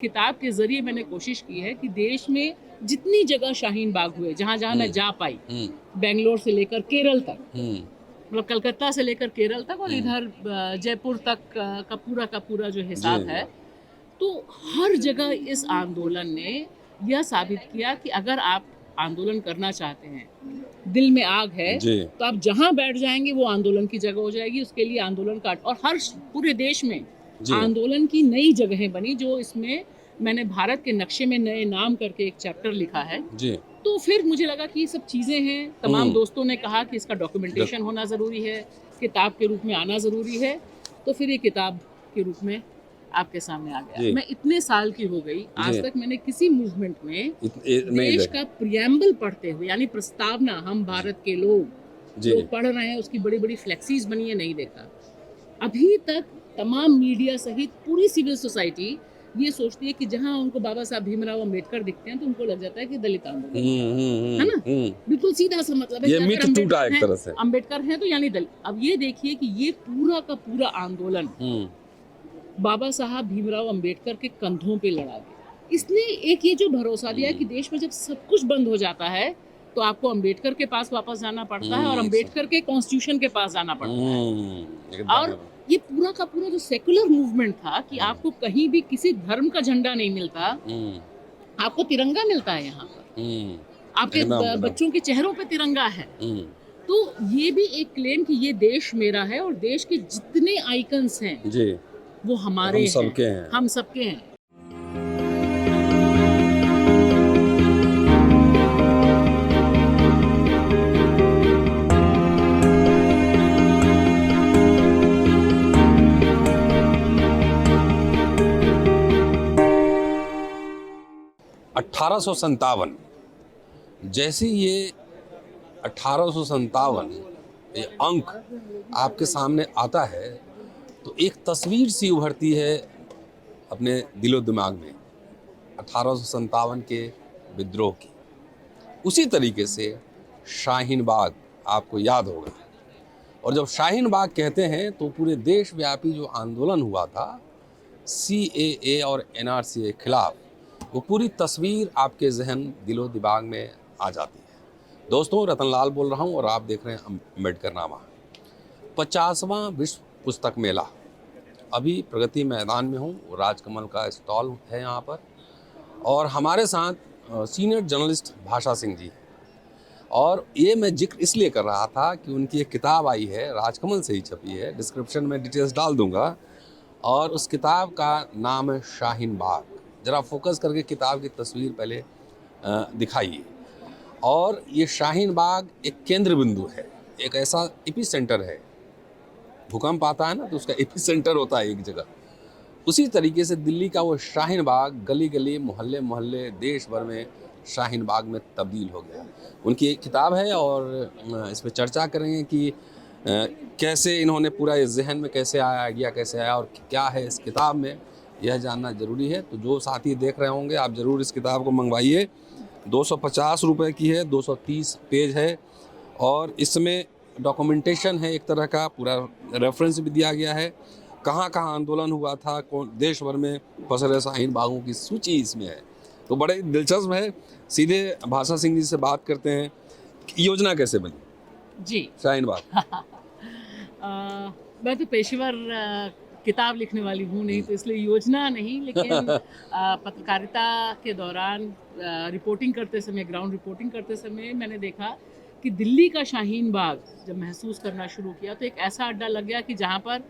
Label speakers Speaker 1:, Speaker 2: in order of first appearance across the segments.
Speaker 1: किताब के जरिए मैंने कोशिश की है कि देश में जितनी जगह शाहीन बाग हुए, जहाँ जहाँ मैं जा पाई, बेंगलोर से लेकर केरल तक, मतलब कलकत्ता से लेकर केरल तक और इधर जयपुर तक का पूरा जो हिसाब है, तो हर जगह इस आंदोलन ने यह साबित किया कि अगर आप आंदोलन करना चाहते हैं, दिल में आग है, तो आप जहाँ बैठ जाएंगे वो आंदोलन की जगह हो जाएगी। उसके लिए आंदोलन का और हर पूरे देश में आंदोलन की नई जगहें बनी। जो इसमें मैंने भारत के नक्शे में नए नाम करके एक चैप्टर लिखा है जी। तो फिर मुझे लगा कि ये सब चीज़ें हैं। तमाम दोस्तों ने कहा कि इसका डॉक्यूमेंटेशन होना ज़रूरी है, किताब के रूप में आना ज़रूरी है। तो फिर ये किताब के रूप में आपके सामने आ गया। मैं इतने साल की हो गई, आज तक मैंने किसी मूवमेंट में देश का प्रियम्बल पढ़ते हुए, यानी प्रस्तावना, हम भारत के लोग जो पढ़ रहे हैं उसकी बड़ी बड़ी फ्लेक्सीज बनी है, नहीं देखा। अभी तक तमाम मीडिया सहित पूरी सिविल सोसाइटी ये सोचती है कि जहां उनको बाबा साहब भीमराव अंबेडकर दिखते हैं तो उनको लग जाता है कि दलित आंदोलन है ना। बिल्कुल सीधा सा मतलब है, ये टूटा एक तरह से। अंबेडकर हैं तो यानी दलित। अब ये देखिए कि ये पूरा का पूरा आंदोलन बाबा साहब भीमराव अंबेडकर के कंधों पे लड़ा गया। इसने एक ये जो भरोसा दिया कि देश में जब सब कुछ बंद हो जाता है तो आपको अंबेडकर के पास वापस जाना पड़ता है और अंबेडकर के कॉन्स्टिट्यूशन के पास जाना पड़ता है। और ये पूरा का पूरा जो सेकुलर मूवमेंट था कि आपको कहीं भी किसी धर्म का झंडा नहीं मिलता, आपको तिरंगा मिलता है यहाँ पर, आपके बच्चों के चेहरों पे तिरंगा है। तो ये भी एक क्लेम कि ये देश मेरा है और देश के जितने आइकन्स हैं जी, वो हमारे हैं, हम सबके हैं।
Speaker 2: 1857 जैसे ये 1857 ये अंक आपके सामने आता है तो एक तस्वीर सी उभरती है अपने दिलो दिमाग में 1857 के विद्रोह की। उसी तरीके से शाहीन बाग आपको याद होगा। और जब शाहीन बाग कहते हैं तो पूरे देशव्यापी जो आंदोलन हुआ था CAA और NRC के खिलाफ, वो पूरी तस्वीर आपके जहन दिलो दिमाग में आ जाती है। दोस्तों, रतनलाल बोल रहा हूँ और आप देख रहे हैं अम्बेडकर नामा। 50वां विश्व पुस्तक मेला अभी प्रगति मैदान में हूँ, राजकमल का स्टॉल है यहाँ पर, और हमारे साथ सीनियर जर्नलिस्ट भाषा सिंह जी। और ये मैं जिक्र इसलिए कर रहा था कि उनकी एक किताब आई है, राजकमल से ही छपी है, डिस्क्रिप्शन में डिटेल्स डाल दूंगा, और उस किताब का नाम है शाहीन बाग। ज़रा फोकस करके किताब की तस्वीर पहले दिखाइए। और ये शाहीन बाग एक केंद्र बिंदु है, एक ऐसा एपी सेंटर है। भूकंप आता है ना तो उसका एपी सेंटर होता है एक जगह। उसी तरीके से दिल्ली का वो शाहीन बाग गली गली, मोहल्ले मोहल्ले, देश भर में शाहीन बाग में तब्दील हो गया। उनकी एक किताब है और इस पर चर्चा करेंगे कि कैसे इन्होंने पूरा इस जहन में कैसे आया, आइडिया कैसे आया और क्या है इस किताब में, यह जानना ज़रूरी है। तो जो साथी देख रहे होंगे आप ज़रूर इस किताब को मंगवाइए। 250 रुपये की है, 230 पेज है और इसमें डॉक्यूमेंटेशन है, एक तरह का पूरा रेफरेंस भी दिया गया है, कहाँ कहाँ आंदोलन हुआ था, कौन देश भर में पसरे शाहीन बागों की सूची इसमें है। तो बड़े दिलचस्प है। सीधे भाषा सिंह जी से बात करते हैं, योजना कैसे बनी
Speaker 1: जी
Speaker 2: शाहीन बाग?
Speaker 1: मैं तो पेशेवर किताब लिखने वाली हूँ नहीं, तो इसलिए योजना नहीं, लेकिन पत्रकारिता के दौरान रिपोर्टिंग करते समय, ग्राउंड रिपोर्टिंग करते समय मैंने देखा कि दिल्ली का शाहीन बाग जब महसूस करना शुरू किया तो एक ऐसा अड्डा लग गया कि जहाँ पर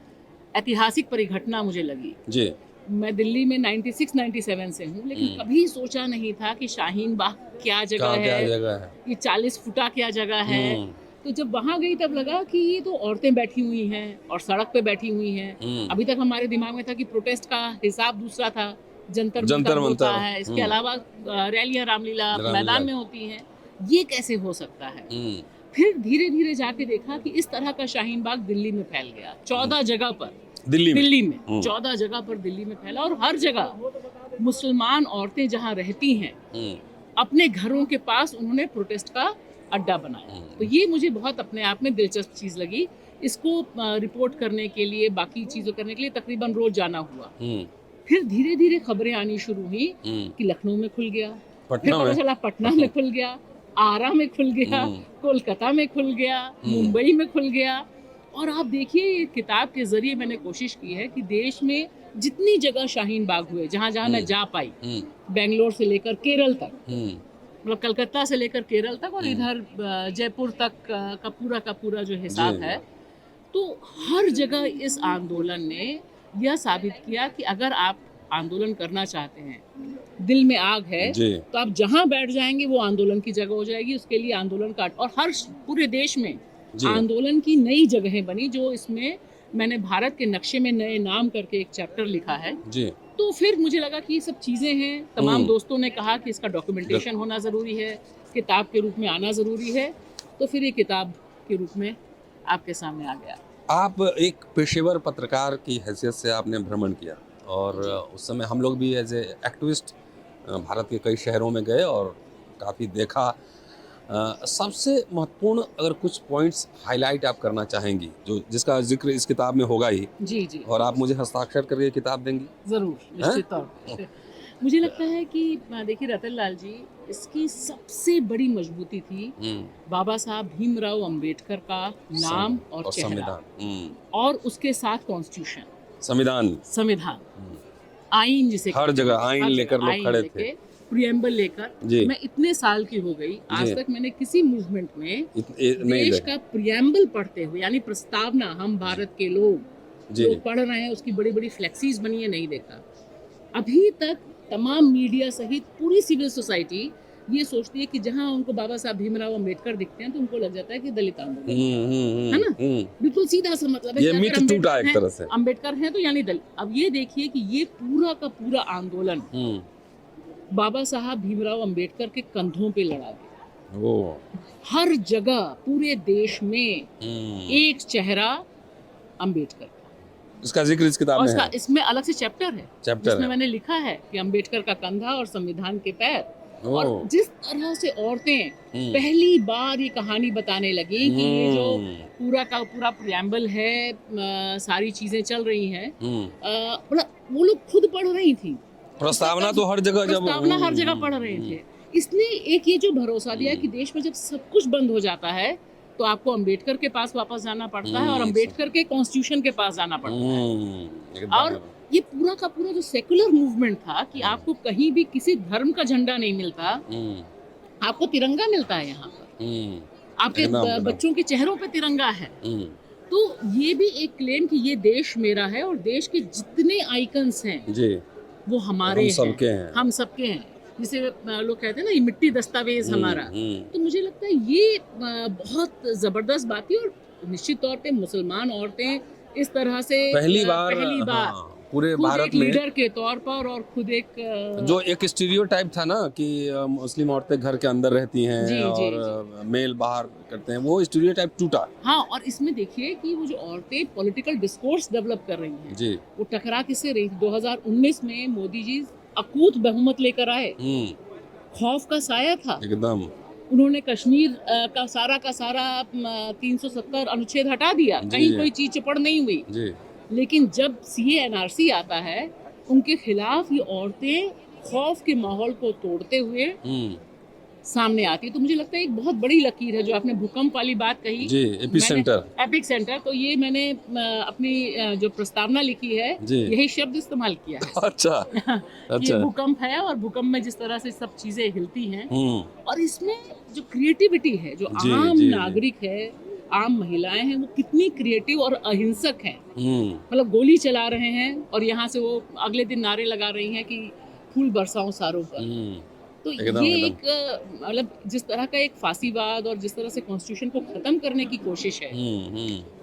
Speaker 1: ऐतिहासिक परिघटना मुझे लगी जी। मैं दिल्ली में 96-97 से हूँ, लेकिन कभी सोचा नहीं था कि शाहीन बाग क्या जगह है, ये 40 फुटा क्या जगह है। तो जब वहाँ गई तब लगा कि ये तो औरतें बैठी हुई हैं और सड़क पे बैठी हुई हैं। अभी तक हमारे दिमाग में था कि प्रोटेस्ट का हिसाब दूसरा था, जंतर मंतर होता है, इसके अलावा रैलियां रामलीला मैदान में होती हैं, ये कैसे हो सकता है। फिर धीरे धीरे जाके देखा कि इस तरह का शाहीन बाग दिल्ली में फैल गया, 14 जगह पर दिल्ली में 14 जगह पर दिल्ली में फैला, और हर जगह मुसलमान औरतें जहाँ रहती हैं अपने घरों के पास उन्होंने प्रोटेस्ट का अड्डा बनाया। तो ये मुझे बहुत अपने आप में दिलचस्प चीज़ लगी। इसको रिपोर्ट करने के लिए, बाकी चीज़ों करने के लिए तकरीबन रोज जाना हुआ। फिर धीरे धीरे खबरें आनी शुरू हुई कि लखनऊ में खुल गया, फिर
Speaker 2: पटना
Speaker 1: पता
Speaker 2: में
Speaker 1: चला पटना में खुल गया, आरा में खुल गया, कोलकाता में खुल गया, मुंबई में खुल गया। और आप देखिए, ये किताब के जरिए मैंने कोशिश की है कि देश में जितनी जगह शाहीन बाग हुए, जहाँ जहाँ मैं जा पाई, बेंगलोर से लेकर केरल तक, मतलब कलकत्ता से लेकर केरल तक, और इधर जयपुर तक का पूरा जो हिसाब है, तो हर जगह इस आंदोलन ने यह साबित किया कि अगर आप आंदोलन करना चाहते हैं, दिल में आग है, तो आप जहां बैठ जाएंगे वो आंदोलन की जगह हो जाएगी। उसके लिए आंदोलन का, और हर पूरे देश में आंदोलन की नई जगहें बनी, जो इसमें मैंने भारत के नक्शे में नए नाम करके एक चैप्टर लिखा है जी। तो फिर मुझे लगा कि ये सब चीजें हैं। तमाम दोस्तों ने कहा कि इसका डॉक्यूमेंटेशन होना जरूरी है, किताब के रूप में आना जरूरी है, तो फिर ये किताब के रूप में आपके सामने आ गया।
Speaker 2: आप एक पेशेवर पत्रकार की हैसियत से आपने भ्रमण किया, और उस समय हम लोग भी एज ए एक्टिविस्ट भारत के कई शहरों में गए और काफ़ी देखा। सबसे महत्वपूर्ण अगर कुछ पॉइंट्स हाईलाइट आप करना चाहेंगी, जो जिसका जिक्र इस किताब में होगा ही, जी, और आप मुझे हस्ताक्षर करके किताब देंगी?
Speaker 1: ज़रूर, निश्चित तौर पे। मुझे लगता है कि देखिए रतन लाल जी, इसकी सबसे बड़ी मजबूती थी बाबा साहब भीमराव अंबेडकर का नाम और चेहरा, और उसके साथ कॉन्स्टिट्यूशन, संविधान, आइन, जिसे
Speaker 2: हर जगह आइन लेकर लोग खड़े थे,
Speaker 1: प्रियम्बल लेकर। मैं इतने साल की हो गई, आज तक मैंने किसी मूवमेंट में देश का प्रियम्बल पढ़ते हुए, यानी प्रस्तावना, हम भारत के लोग जो पढ़ रहे हैं, उसकी बड़ी बड़ी फ्लेक्सीज बनी है, नहीं देखा। अभी तक तमाम मीडिया सहित पूरी सिविल सोसाइटी ये सोचती है कि जहां उनको बाबा साहब भीमराव अंबेडकर दिखते हैं तो उनको लग जाता है कि दलित आंदोलन है ना, बिल्कुल सीधा सा मतलब है।
Speaker 2: ये मिथ टूटा एक तरह से,
Speaker 1: अंबेडकर हैं तो यानी दलित। अब ये देखिए कि ये पूरा का पूरा आंदोलन बाबा साहब भीमराव अंबेडकर के कंधों पे लड़ा गया। हर जगह पूरे देश में एक चेहरा अंबेडकर का,
Speaker 2: इसका जिक्र इस किताब में है।
Speaker 1: इसमें अलग से चैप्टर है जिसमें मैंने लिखा है कि अंबेडकर का कंधा और संविधान के पैर। और जिस तरह से औरतें पहली बार ये कहानी बताने लगी कि ये जो पूरा का पूरा प्रियम्बल है, सारी चीजें चल रही हैं, मतलब वो लोग खुद पढ़ रही थी,
Speaker 2: प्रस्तावना तो हर जगह,
Speaker 1: हर जगह पढ़ रहे थे। इसने एक ये जो भरोसा दिया कि देश में जब सब कुछ बंद हो जाता है तो आपको अंबेडकर के पास वापस जाना पड़ता है, और अंबेडकर के कॉन्स्टिट्यूशन के पास जाना पड़ता है। और ये पूरा का पूरा जो सेकुलर मूवमेंट था कि आपको कहीं भी किसी धर्म का झंडा नहीं मिलता, आपको तिरंगा मिलता है यहाँ पर, आपके बच्चों के चेहरों पे तिरंगा है। तो ये भी एक क्लेम कि ये देश मेरा है, और देश के जितने आइकन्स हैं वो हमारे हैं, हम सबके हैं। जिसे लोग कहते हैं ना, ये मिट्टी दस्तावेज हमारा। तो मुझे लगता है ये बहुत जबरदस्त बात है, और निश्चित तौर पे मुसलमान औरतें इस तरह से पहली बार
Speaker 2: पूरे भारत में
Speaker 1: लीडर के तौर पर, और खुद एक
Speaker 2: जो एक स्टीरियोटाइप था ना कि मुस्लिम औरतें घर के अंदर रहती हैं और मेल बाहर करते हैं, वो स्टीरियोटाइप टूटा।
Speaker 1: हाँ, और इसमें देखिए कि वो जो औरतें पॉलिटिकल डिस्कोर्स डेवलप कर रही हैं जी, वो टकरा किससे रही। 2019 में मोदी जी अकूत बहुमत लेकर आए, खौफ का साया था एकदम। उन्होंने कश्मीर का सारा 370 अनुच्छेद हटा दिया, कहीं कोई चीज चपड़ नहीं हुई जी। लेकिन जब CA NRC आता है, उनके खिलाफ ये औरतें खौफ के माहौल को तोड़ते हुए सामने आती है। तो मुझे लगता है एक बहुत बड़ी लकीर है जो आपने भूकंप वाली बात कही जी, एपिक सेंटर। तो ये मैंने अपनी जो प्रस्तावना लिखी है यही शब्द इस्तेमाल किया है। अच्छा। ये भूकंप है, और भूकंप में जिस तरह से सब चीजें हिलती हैं, और इसमें जो क्रिएटिविटी है, जो आम नागरिक है, आम महिलाएं हैं, वो कितनी क्रिएटिव और अहिंसक हैं। मतलब गोली चला रहे हैं और यहाँ से वो अगले दिन नारे लगा रही हैं कि फूल बरसाऊं सारों पर। तो ये एक मतलब जिस तरह का एक फांसीवाद और जिस तरह से कॉन्स्टिट्यूशन को खत्म करने की कोशिश है,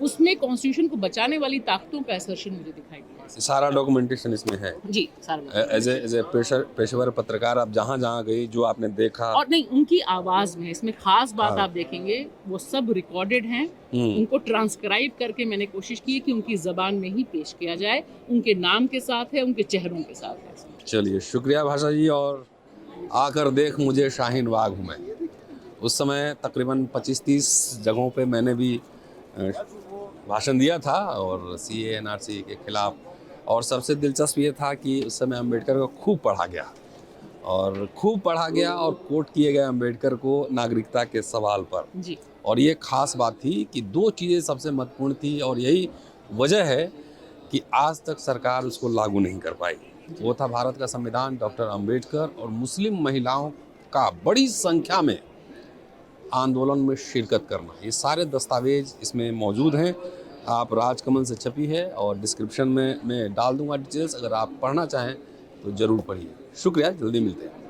Speaker 1: उसमें कॉन्स्टिट्यूशन को बचाने वाली ताकतों का असर्शन मुझे दिखाई दिया।
Speaker 2: सारा डॉक्यूमेंटेशन इसमें है
Speaker 1: जी, सारा।
Speaker 2: एज ए पेशेवर पत्रकार आप जहाँ जहाँ गई, जो आपने देखा,
Speaker 1: और नहीं, उनकी आवाज में इसमें खास बात आप देखेंगे, वो सब रिकॉर्डेड हैं, उनको ट्रांसक्राइब करके मैंने कोशिश की कि उनकी जबान में ही पेश किया जाए, उनके नाम के साथ है, उनके चेहरों के साथ है।
Speaker 2: चलिए, शुक्रिया भाषा जी। और आकर देख मुझे शाहीन बाग हूँ मैं, उस समय तकरीबन 25-30 जगहों पे मैंने भी भाषण दिया था, और CA NRC के खिलाफ और सबसे दिलचस्प ये था कि उस समय अम्बेडकर को खूब पढ़ा गया और कोट किए गए अम्बेडकर को नागरिकता के सवाल पर
Speaker 1: जी।
Speaker 2: और ये खास बात थी कि दो चीज़ें सबसे महत्वपूर्ण थी और यही वजह है कि आज तक सरकार उसको लागू नहीं कर पाई। वो था भारत का संविधान, डॉक्टर अम्बेडकर और मुस्लिम महिलाओं का बड़ी संख्या में आंदोलन में शिरकत करना। ये सारे दस्तावेज इसमें मौजूद हैं। आप राजकमल से छपी है और डिस्क्रिप्शन में मैं डाल दूंगा डिटेल्स। अगर आप पढ़ना चाहें तो ज़रूर पढ़िए। शुक्रिया, जल्दी मिलते हैं।